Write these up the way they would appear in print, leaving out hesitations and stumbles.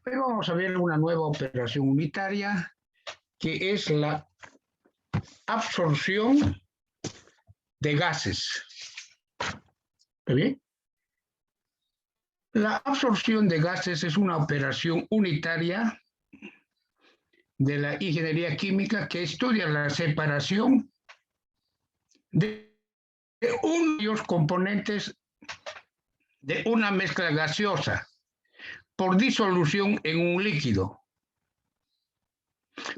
Hoy vamos a ver una nueva operación unitaria que es la absorción de gases. ¿Está bien? La absorción de gases es una operación unitaria de la ingeniería química que estudia la separación de unos componentes de una mezcla gaseosa por disolución en un líquido.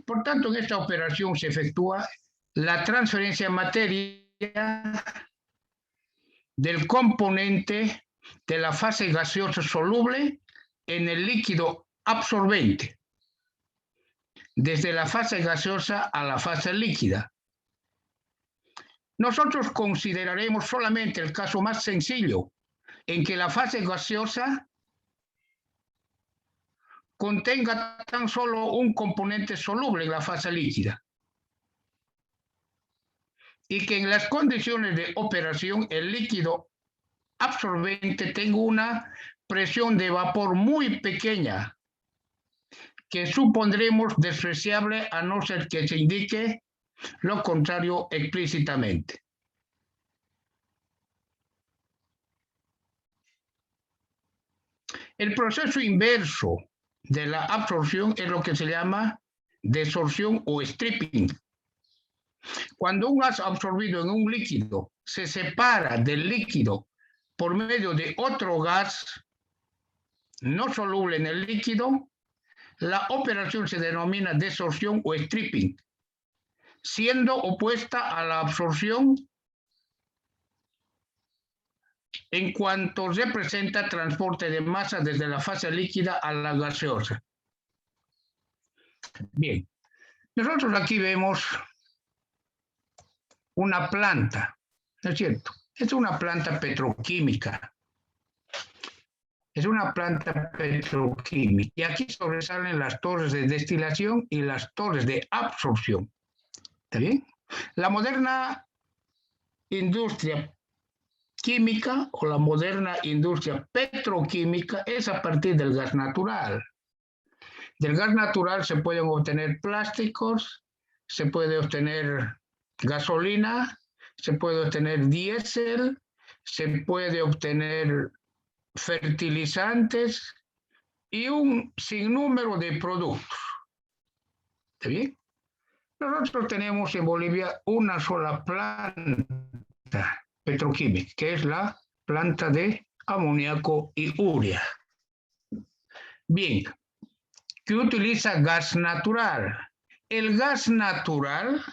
Por tanto, en esta operación se efectúa la transferencia de materia del componente de la fase gaseosa soluble en el líquido absorbente, desde la fase gaseosa a la fase líquida. Nosotros consideraremos solamente el caso más sencillo, en que la fase gaseosa contenga tan solo un componente soluble en la fase líquida y que en las condiciones de operación el líquido absorbente tenga una presión de vapor muy pequeña, que supondremos despreciable a no ser que se indique lo contrario explícitamente. El proceso inverso de la absorción es lo que se llama desorción o stripping. Cuando un gas absorbido en un líquido se separa del líquido por medio de otro gas no soluble en el líquido, la operación se denomina desorción o stripping, siendo opuesta a la absorción en cuanto representa transporte de masa desde la fase líquida a la gaseosa. Bien, nosotros aquí vemos una planta, ¿no es cierto? Es una planta petroquímica. Es una planta petroquímica. Y aquí sobresalen las torres de destilación y las torres de absorción. ¿Está bien? La moderna industria química o la moderna industria petroquímica es a partir del gas natural. Del gas natural se pueden obtener plásticos, se puede obtener gasolina, se puede obtener diésel, se puede obtener fertilizantes y un sinnúmero de productos. ¿Está bien? Nosotros tenemos en Bolivia una sola planta petroquímica, que es la planta de amoníaco y urea. Bien, que utiliza gas natural. El gas natural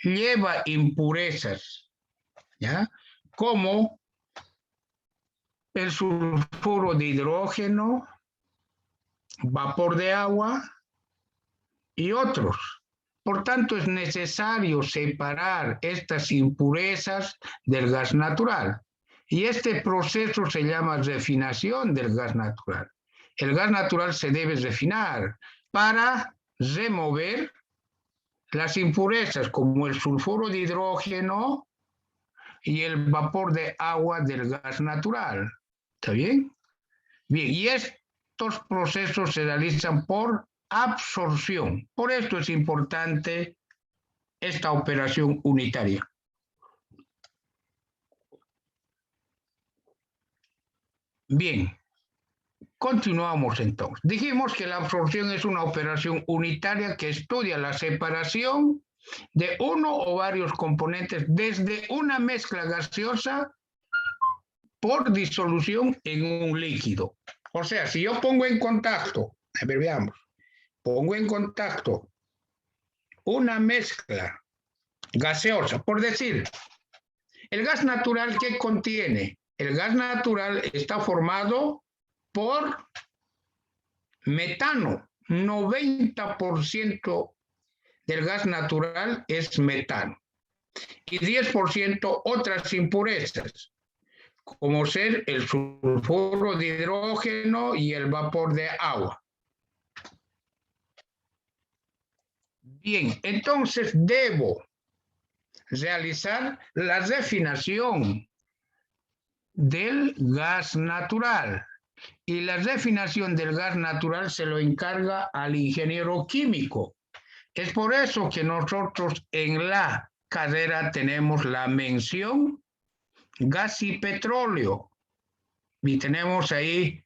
lleva impurezas, ¿ya? Como el sulfuro de hidrógeno, vapor de agua y otros. Por tanto, es necesario separar estas impurezas del gas natural. Y este proceso se llama refinación del gas natural. El gas natural se debe refinar para remover las impurezas como el sulfuro de hidrógeno y el vapor de agua del gas natural. ¿Está bien? Bien, y estos procesos se realizan por absorción. Por esto es importante esta operación unitaria. Bien, continuamos entonces. Dijimos que la absorción es una operación unitaria que estudia la separación de uno o varios componentes desde una mezcla gaseosa por disolución en un líquido. O sea, si yo pongo en contacto, a ver, veamos, pongo en contacto una mezcla gaseosa, por decir, el gas natural, ¿qué contiene? El gas natural está formado por metano. 90% del gas natural es metano. Y 10% otras impurezas, como ser el sulfuro de hidrógeno y el vapor de agua. Bien, entonces debo realizar la refinación del gas natural. y la refinación del gas natural se lo encarga al ingeniero químico. Es por eso que nosotros en la carrera tenemos la mención gas y petróleo. Y tenemos ahí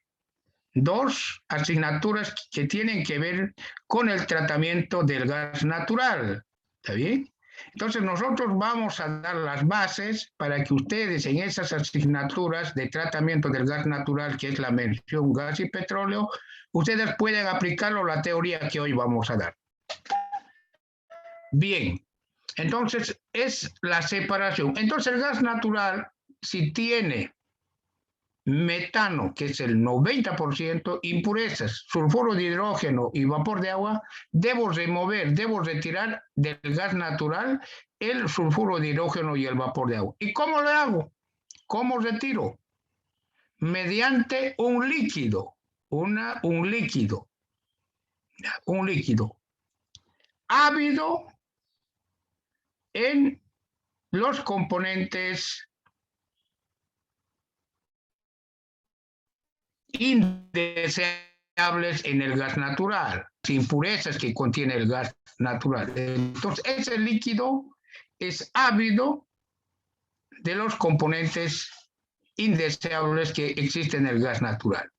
dos asignaturas que tienen que ver con el tratamiento del gas natural. ¿Está bien? Entonces nosotros vamos a dar las bases para que ustedes en esas asignaturas de tratamiento del gas natural, que es la mención gas y petróleo, ustedes pueden aplicarlo a la teoría que hoy vamos a dar. Bien, entonces es la separación. Entonces el gas natural, si tiene metano, que es el 90%, impurezas, sulfuro de hidrógeno y vapor de agua, debo remover, debo retirar del gas natural el sulfuro de hidrógeno y el vapor de agua. ¿Y cómo lo hago? ¿Cómo retiro? Mediante un líquido, un líquido ávido en los componentes indeseables en el gas natural, impurezas que contiene el gas natural. Entonces, ese líquido es ávido de los componentes indeseables que existen en el gas natural.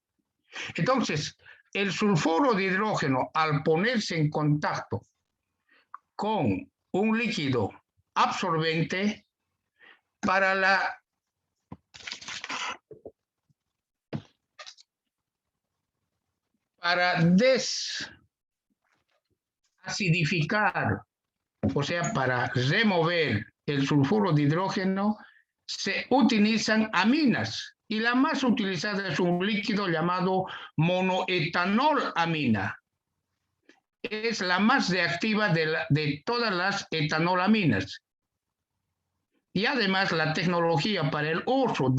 Entonces, el sulfuro de hidrógeno, al ponerse en contacto con un líquido absorbente, para desacidificar, o sea, para remover el sulfuro de hidrógeno, se utilizan aminas. Y la más utilizada es un líquido llamado monoetanolamina. Es la más reactiva de todas las etanolaminas. Y además la tecnología para el uso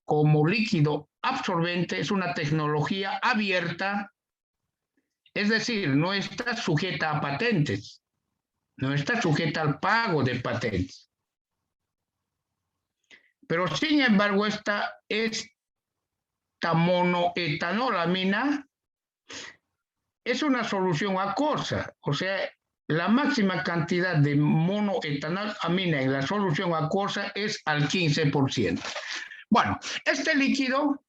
como líquido absorbente es una tecnología abierta, es decir, no está sujeta a patentes, no está sujeta al pago de patentes. Pero sin embargo, esta monoetanolamina es una solución acuosa, o sea, la máxima cantidad de monoetanolamina en la solución acuosa es al 15%. Bueno, este líquido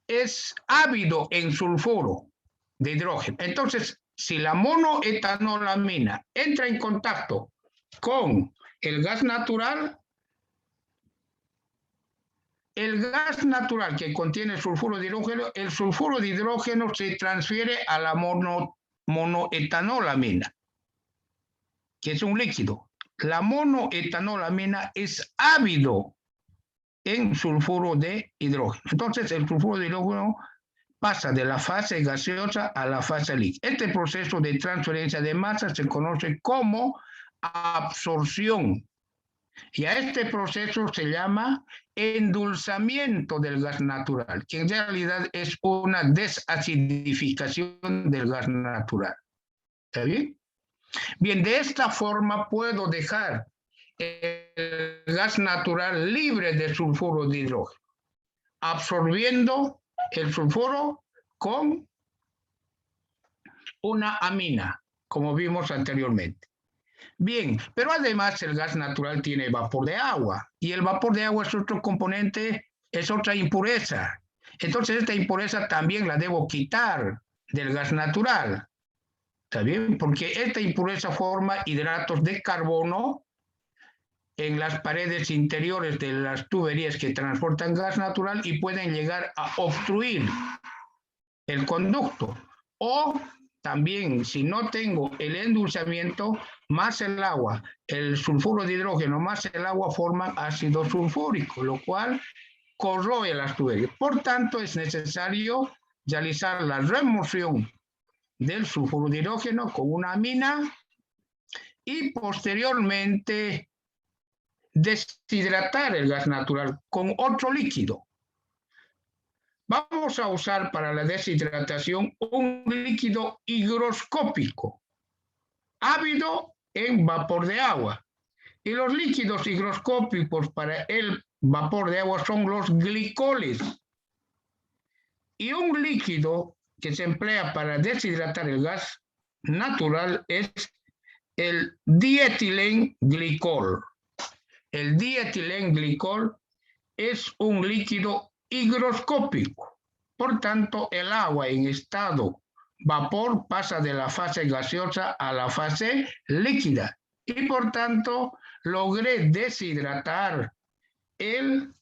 es ávido en sulfuro de hidrógeno. Entonces, si la monoetanolamina entra en contacto con el gas natural que contiene sulfuro de hidrógeno, el sulfuro de hidrógeno se transfiere a la monoetanolamina, que es un líquido. La monoetanolamina es ávido en sulfuro de hidrógeno. Entonces, el sulfuro de hidrógeno pasa de la fase gaseosa a la fase líquida. Este proceso de transferencia de masa se conoce como absorción. Y a este proceso se llama endulzamiento del gas natural, que en realidad es una desacidificación del gas natural. ¿Está bien? Bien, de esta forma puedo dejar el gas natural libre de sulfuro de hidrógeno, absorbiendo el sulfuro con una amina, como vimos anteriormente. Bien, pero además el gas natural tiene vapor de agua y el vapor de agua es otro componente, es otra impureza. Entonces esta impureza también la debo quitar del gas natural. ¿Está bien? Porque esta impureza forma hidratos de carbono en las paredes interiores de las tuberías que transportan gas natural y pueden llegar a obstruir el conducto. O también, si no tengo el endulzamiento, más el agua, el sulfuro de hidrógeno más el agua forman ácido sulfúrico, lo cual corroe las tuberías. Por tanto, es necesario realizar la remoción del sulfuro de hidrógeno con una amina y posteriormente deshidratar el gas natural con otro líquido. Vamos a usar para la deshidratación un líquido higroscópico, ávido en vapor de agua. Y los líquidos higroscópicos para el vapor de agua son los glicoles. Y un líquido que se emplea para deshidratar el gas natural es el dietilenglicol. El dietilenglicol es un líquido higroscópico. Por tanto, el agua en estado vapor pasa de la fase gaseosa a la fase líquida y por tanto logré deshidratar el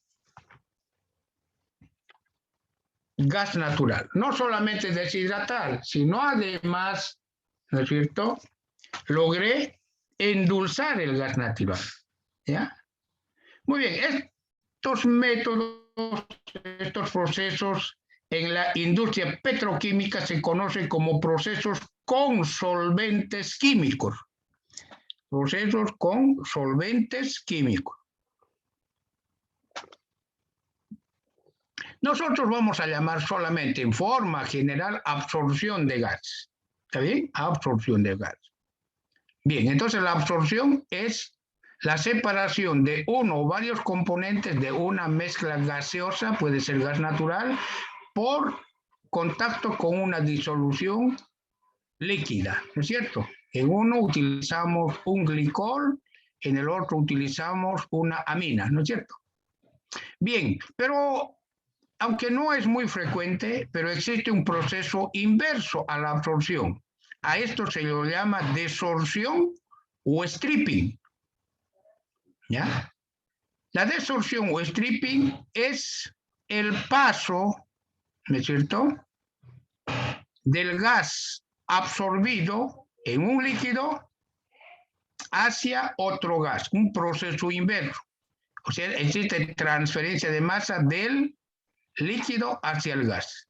gas natural. No solamente deshidratar, sino además, ¿no es cierto?, logré endulzar el gas natural. ¿Ya? Muy bien, estos métodos, estos procesos en la industria petroquímica se conocen como procesos con solventes químicos. Procesos con solventes químicos. Nosotros vamos a llamar solamente en forma general absorción de gas. ¿Está bien? Absorción de gas. Bien, entonces la absorción es la separación de uno o varios componentes de una mezcla gaseosa, puede ser gas natural, por contacto con una disolución líquida, ¿no es cierto? En uno utilizamos un glicol, en el otro utilizamos una amina, ¿no es cierto? Bien, pero aunque no es muy frecuente, pero existe un proceso inverso a la absorción. A esto se lo llama desorción o stripping. ¿Ya? La desorción o stripping es el paso, ¿no es cierto?, del gas absorbido en un líquido hacia otro gas, un proceso inverso. O sea, existe transferencia de masa del líquido hacia el gas.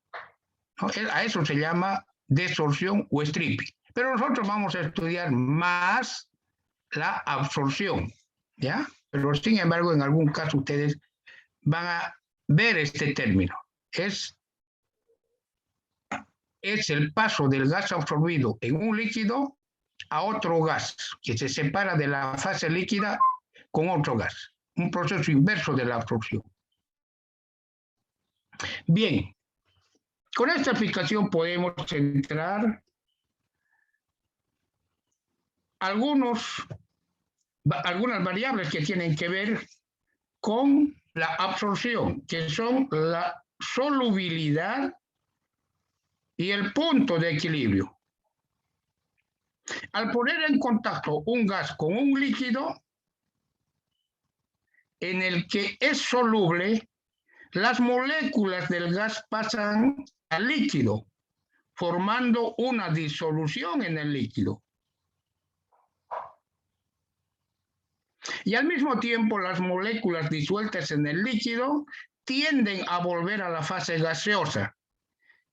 ¿No? A eso se llama desorción o stripping. Pero nosotros vamos a estudiar más la absorción, ¿ya? Pero sin embargo, en algún caso ustedes van a ver este término. Es el paso del gas absorbido en un líquido a otro gas, que se separa de la fase líquida con otro gas. Un proceso inverso de la absorción. Bien, con esta explicación podemos centrar algunas variables que tienen que ver con la absorción, que son la solubilidad y el punto de equilibrio. Al poner en contacto un gas con un líquido en el que es soluble, las moléculas del gas pasan al líquido, formando una disolución en el líquido. Y al mismo tiempo, las moléculas disueltas en el líquido tienden a volver a la fase gaseosa,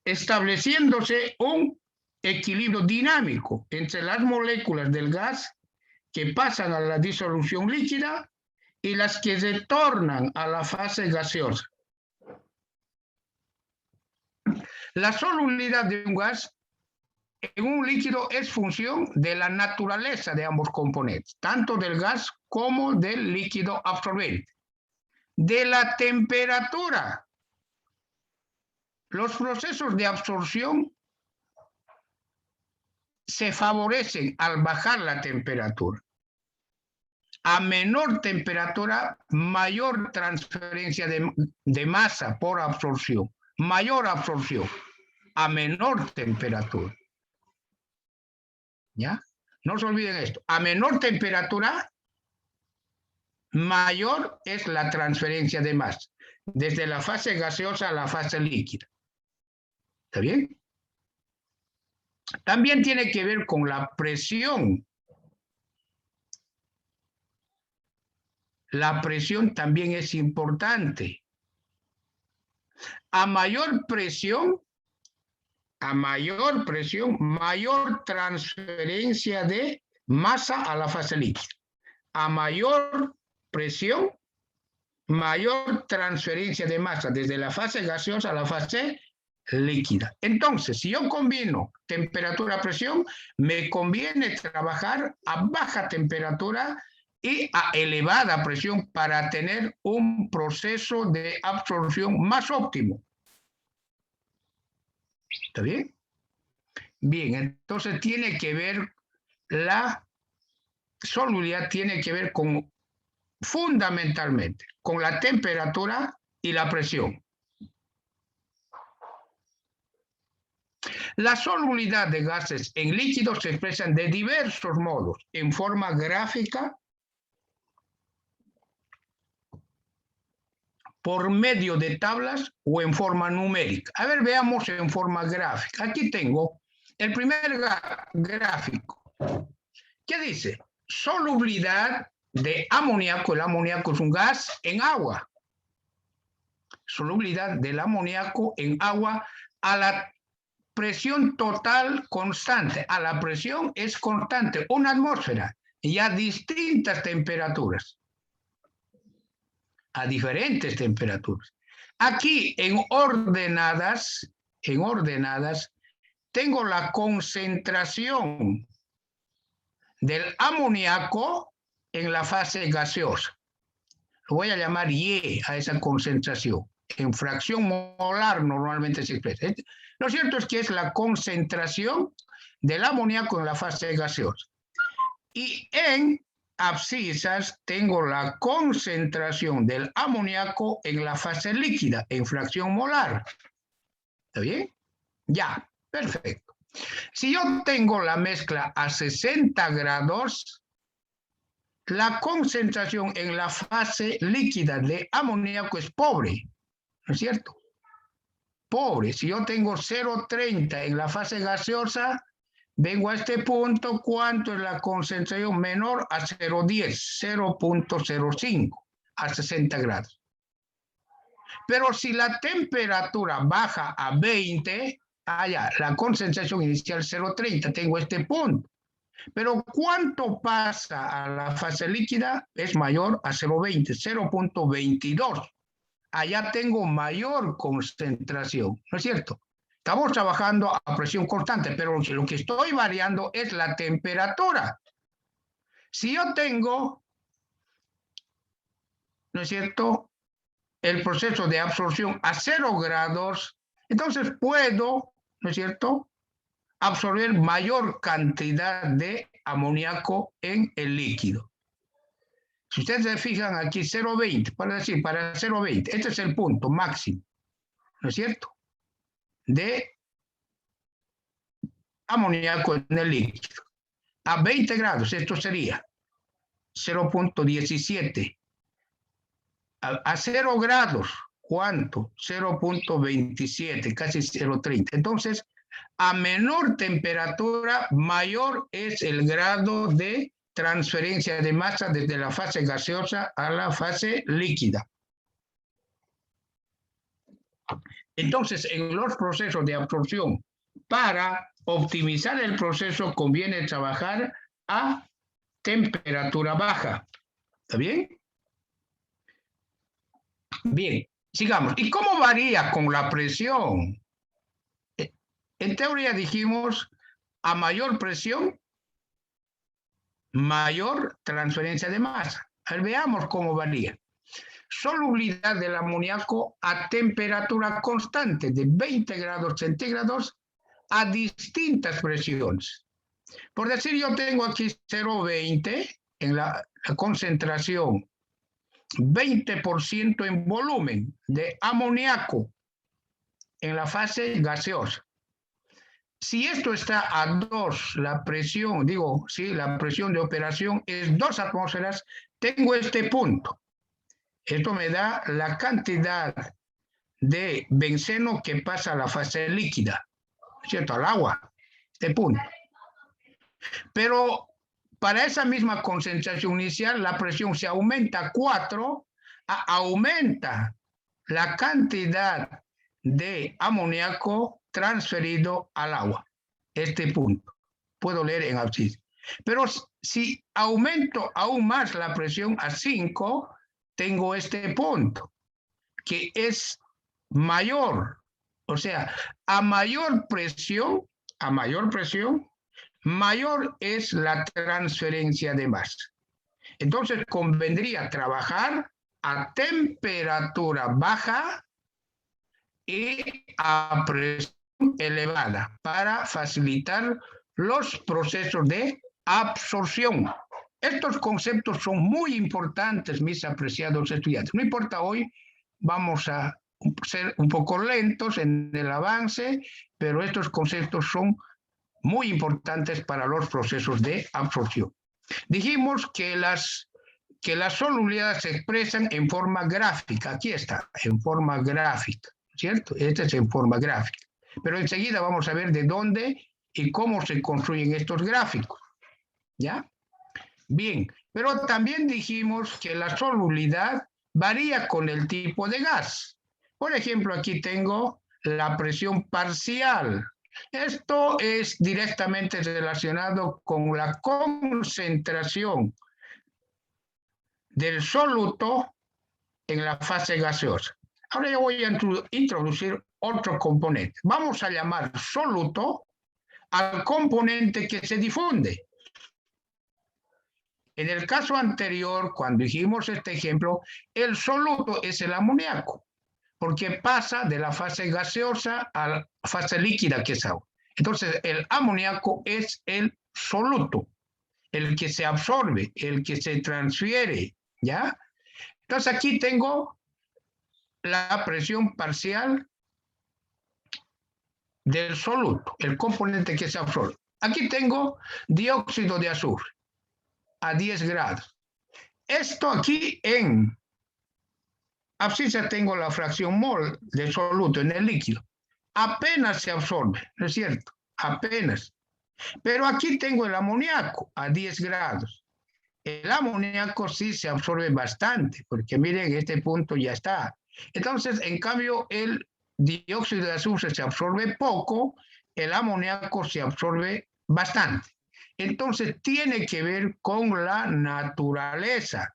estableciéndose un equilibrio dinámico entre las moléculas del gas que pasan a la disolución líquida y las que retornan a la fase gaseosa. La solubilidad de un gas en un líquido es función de la naturaleza de ambos componentes, tanto del gas como del líquido absorbente. De la temperatura. Los procesos de absorción se favorecen al bajar la temperatura. A menor temperatura, mayor transferencia de masa por absorción, mayor absorción, a menor temperatura. ¿Ya? No se olviden esto. A menor temperatura, mayor es la transferencia de masa, desde la fase gaseosa a la fase líquida. ¿Está bien? También tiene que ver con la presión. La presión también es importante. A mayor presión, mayor transferencia de masa a la fase líquida. A mayor presión, mayor transferencia de masa desde la fase gaseosa a la fase líquida. Entonces, si yo combino temperatura-presión, me conviene trabajar a baja temperatura y a elevada presión para tener un proceso de absorción más óptimo. ¿Está bien? Bien, entonces tiene que ver, la solubilidad tiene que ver con, fundamentalmente, con la temperatura y la presión. La solubilidad de gases en líquidos se expresan de diversos modos, en forma gráfica, por medio de tablas o en forma numérica. A ver, veamos en forma gráfica. Aquí tengo el primer gráfico. ¿Qué dice? Solubilidad de amoníaco. El amoníaco es un gas en agua. Solubilidad del amoníaco en agua a la presión total constante. A la presión es constante, una atmósfera, y a distintas temperaturas. A diferentes temperaturas. Aquí en ordenadas, tengo la concentración del amoníaco en la fase gaseosa. Lo voy a llamar Y a esa concentración. En fracción molar normalmente se expresa. Lo cierto es que es la concentración del amoníaco en la fase gaseosa. Y en abscisas tengo la concentración del amoníaco en la fase líquida, en fracción molar. ¿Está bien? Ya, perfecto. Si yo tengo la mezcla a 60 grados, la concentración en la fase líquida de amoníaco es pobre, ¿no es cierto? Pobre. Si yo tengo 0,30 en la fase gaseosa, vengo a este punto, ¿cuánto es la concentración? Menor a 0,10, 0,05 a 60 grados. Pero si la temperatura baja a 20, la concentración inicial 0,30, tengo este punto. Pero ¿cuánto pasa a la fase líquida? Es mayor a 0,20, 0,22. Allá tengo mayor concentración, ¿no es cierto? Estamos trabajando a presión constante, pero lo que estoy variando es la temperatura. Si yo tengo, ¿no es cierto?, el proceso de absorción a 0 grados, entonces puedo, ¿no es cierto?, absorber mayor cantidad de amoníaco en el líquido. Si ustedes se fijan aquí, 0,20, para 0,20, este es el punto máximo, ¿no es cierto?, de amoníaco en el líquido. A 20 grados, esto sería 0,17. A 0 grados, ¿cuánto? 0,27, casi 0,30. Entonces, a menor temperatura, mayor es el grado de transferencia de masa desde la fase gaseosa a la fase líquida. Entonces, en los procesos de absorción, para optimizar el proceso conviene trabajar a temperatura baja. ¿Está bien? Bien, sigamos. ¿Y cómo varía con la presión? En teoría dijimos, a mayor presión, mayor transferencia de masa. A ver, veamos cómo varía. Solubilidad del amoníaco a temperatura constante de 20 grados centígrados a distintas presiones. Por decir, yo tengo aquí 0,20 en la concentración, 20% en volumen de amoníaco en la fase gaseosa. Si esto está a 2, la presión, la presión de operación es 2 atmósferas, tengo este punto. Esto me da la cantidad de benceno que pasa a la fase líquida, ¿cierto? Al agua, este punto. Pero para esa misma concentración inicial, la presión se aumenta a 4, aumenta la cantidad de amoníaco transferido al agua. Este punto. Puedo leer en abscisa. Pero si aumento aún más la presión a 5, tengo este punto, que es mayor. O sea, a mayor presión, mayor es la transferencia de masa. Entonces, convendría trabajar a temperatura baja y a presión elevada para facilitar los procesos de absorción. Estos conceptos son muy importantes, mis apreciados estudiantes. No importa hoy, vamos a ser un poco lentos en el avance, pero estos conceptos son muy importantes para los procesos de absorción. Dijimos que las solubilidades se expresan en forma gráfica. Aquí está, en forma gráfica, ¿cierto? Este es en forma gráfica. Pero enseguida vamos a ver de dónde y cómo se construyen estos gráficos, ¿ya? Bien, pero también dijimos que la solubilidad varía con el tipo de gas. Por ejemplo, aquí tengo la presión parcial. Esto es directamente relacionado con la concentración del soluto en la fase gaseosa. Ahora yo voy a introducir otro componente. Vamos a llamar soluto al componente que se difunde. En el caso anterior, cuando dijimos este ejemplo, el soluto es el amoníaco, porque pasa de la fase gaseosa a la fase líquida, que es agua. Entonces, el amoníaco es el soluto, el que se absorbe, el que se transfiere, ¿ya? Entonces, aquí tengo la presión parcial del soluto, el componente que se absorbe. Aquí tengo dióxido de azufre a 10 grados. Esto aquí en abscisa tengo la fracción mol de soluto en el líquido. Apenas se absorbe, ¿no es cierto? Apenas. Pero aquí tengo el amoníaco a 10 grados. El amoníaco sí se absorbe bastante, porque miren, este punto ya está. Entonces, en cambio, el dióxido de azufre se absorbe poco, el amoníaco se absorbe bastante. Entonces, tiene que ver con la naturaleza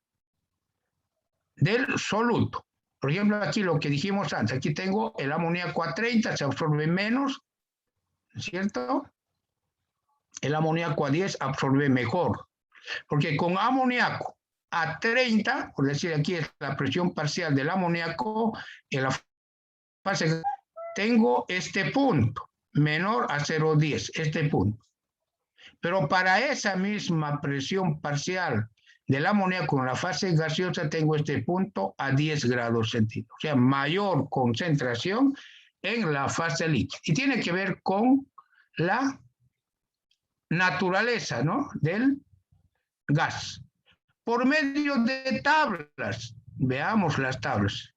del soluto. Por ejemplo, aquí lo que dijimos antes, aquí tengo el amoníaco a 30, se absorbe menos, ¿cierto? El amoníaco a 10 absorbe mejor, porque con amoníaco a 30, por decir aquí es la presión parcial del amoníaco, en la fase tengo este punto, menor a 0,10, este punto. Pero para esa misma presión parcial del amoníaco en la fase gaseosa tengo este punto a 10 grados centígrados, o sea, mayor concentración en la fase líquida. Y tiene que ver con la naturaleza, ¿no?, del gas. Por medio de tablas, veamos las tablas.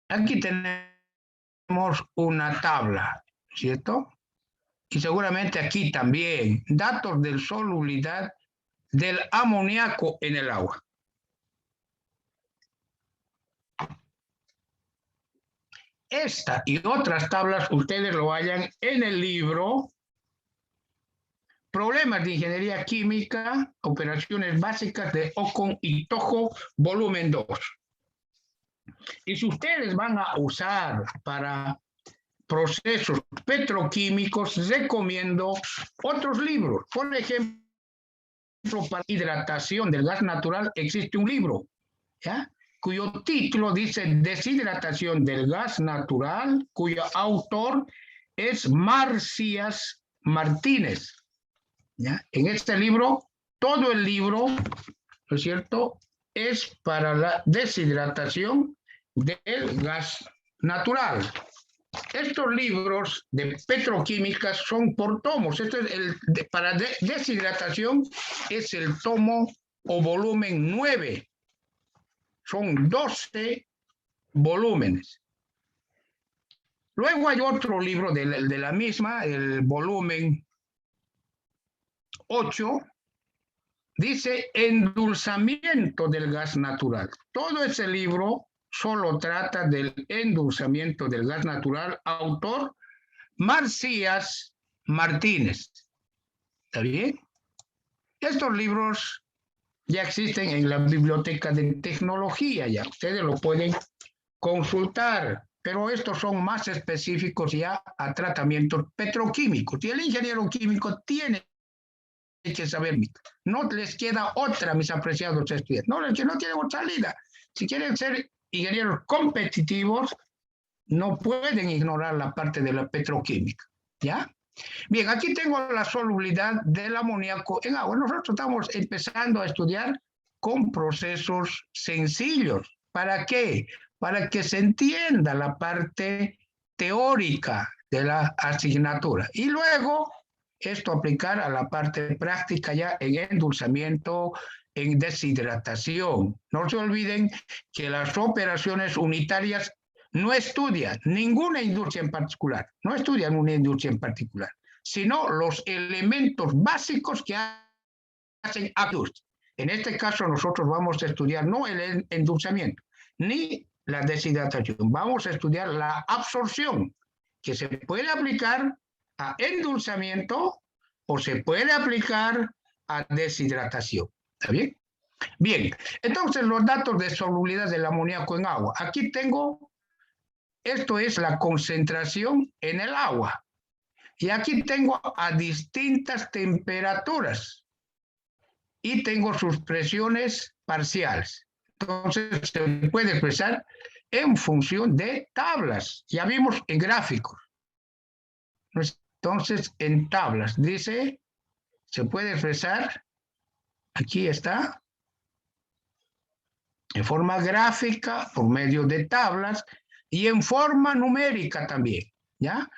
Aquí tenemos una tabla, ¿cierto? Y seguramente aquí también, datos de solubilidad del amoníaco en el agua. Esta y otras tablas ustedes lo hallan en el libro Problemas de Ingeniería Química, Operaciones Básicas de Ocon y Tojo, volumen 2. Y si ustedes van a usar para procesos petroquímicos, recomiendo otros libros. Por ejemplo, para hidratación del gas natural existe un libro, ¿ya?, cuyo título dice Deshidratación del gas natural, cuyo autor es Marcías Martínez, ¿ya? En este libro, todo el libro, ¿no es cierto?, es para la deshidratación del gas natural. Estos libros de petroquímica son por tomos. Esto es para deshidratación es el tomo o volumen 9. Son 12 volúmenes. Luego hay otro libro de la misma, el volumen 8, dice endulzamiento del gas natural. Todo ese libro solo trata del endulzamiento del gas natural, autor Marcías Martínez. ¿Está bien? Estos libros ya existen en la biblioteca de tecnología, ya ustedes lo pueden consultar, pero estos son más específicos ya a tratamientos petroquímicos. Y el ingeniero químico tiene que saber, no les queda otra, mis apreciados estudiantes, no tienen otra salida. Si quieren ser ingenieros competitivos, no pueden ignorar la parte de la petroquímica, ¿ya? Bien, aquí tengo la solubilidad del amoníaco en agua. Nosotros estamos empezando a estudiar con procesos sencillos. ¿Para qué? Para que se entienda la parte teórica de la asignatura. Y luego esto aplicar a la parte práctica ya en endulzamiento, en deshidratación. No se olviden que las operaciones unitarias no estudian ninguna industria en particular, no estudian una industria en particular, sino los elementos básicos que hacen a industria. En este caso nosotros vamos a estudiar no el endulzamiento, ni la deshidratación, vamos a estudiar la absorción, que se puede aplicar a endulzamiento o se puede aplicar a deshidratación. ¿Está bien? Bien, entonces los datos de solubilidad del amoníaco en agua. Aquí tengo, esto es la concentración en el agua. Y aquí tengo a distintas temperaturas y tengo sus presiones parciales. Entonces se puede expresar en función de tablas. Ya vimos en gráficos. Entonces en tablas dice, se puede expresar, aquí está, en forma gráfica, por medio de tablas, y en forma numérica también, ¿ya?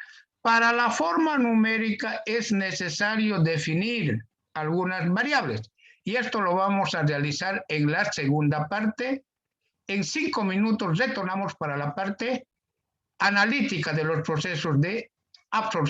Para la forma numérica es necesario definir algunas variables, y esto lo vamos a realizar en la segunda parte. En 5 minutos retornamos para la parte analítica de los procesos de absorción.